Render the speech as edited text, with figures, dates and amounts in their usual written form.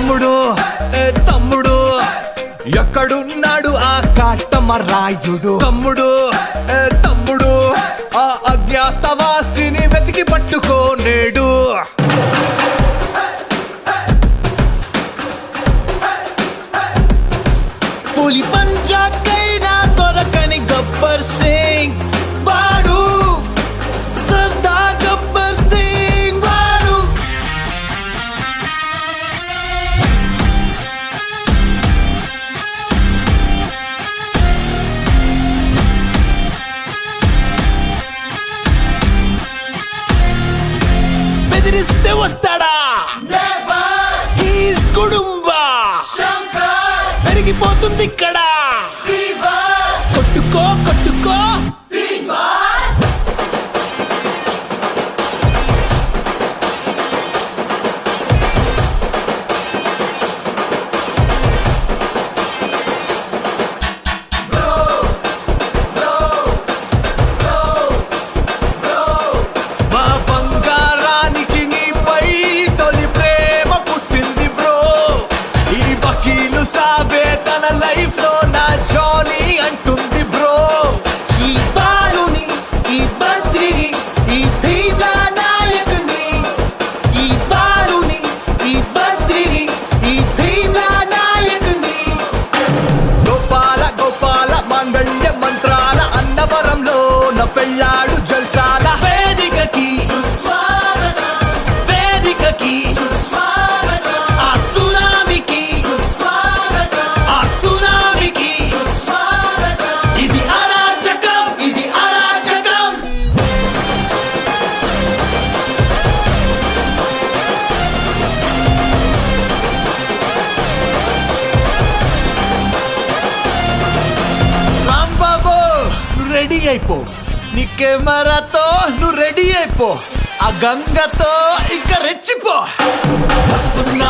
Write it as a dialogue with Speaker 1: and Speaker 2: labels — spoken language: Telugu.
Speaker 1: తమ్ముడు తమ్ముడు ఎక్కడున్నాడు ఆ కాటమరాయుడు? తమ్ముడు తమ్ముడు ఆ అజ్ఞాతవాసిని వెతికి పట్టుకోనేడు. పులి పంజాకైనా దొరకని గబ్బర్ సింగ్ వాడు, సర్దార్ గబ్బర్ సింగ్ వాడు. బెదిరిస్తే వస్తాడా? హీస్ కుడుంబా పెరిగిపోతుంది ఇక్కడ. కొట్టుకో కొట్టుకో మా బంగారానికి నీపై తొలి ప్రేమ పుట్టింది బ్రో. ఈ వకీలు సాబే తన లైఫ్ లో నా జానీ అంటుంది బ్రో. ఈ బాలుని ఈ బద్రిని ఈ భీమ్లా నాయకుని, ఈ బాలుని ఈ బద్రిని ఈ భీమ్లా నాయకుని. గోపాల గోపాల మాంగళ్య మంత్రాల అన్నవరంలో నా పెళ్ళాడు జల్సాల. వేదికకి వేదికకి ఆ సునామికి ఆ సునామికి. ఇది అరాచకం ఇది అరాచకం. రాంబాబు నువ్వు రెడీ అయిపో, నీ కెమెరాతో నువ్వు రెడీ అయిపో, ఆ గంగతో ఇంకా రెచ్చిపో. వస్తున్నా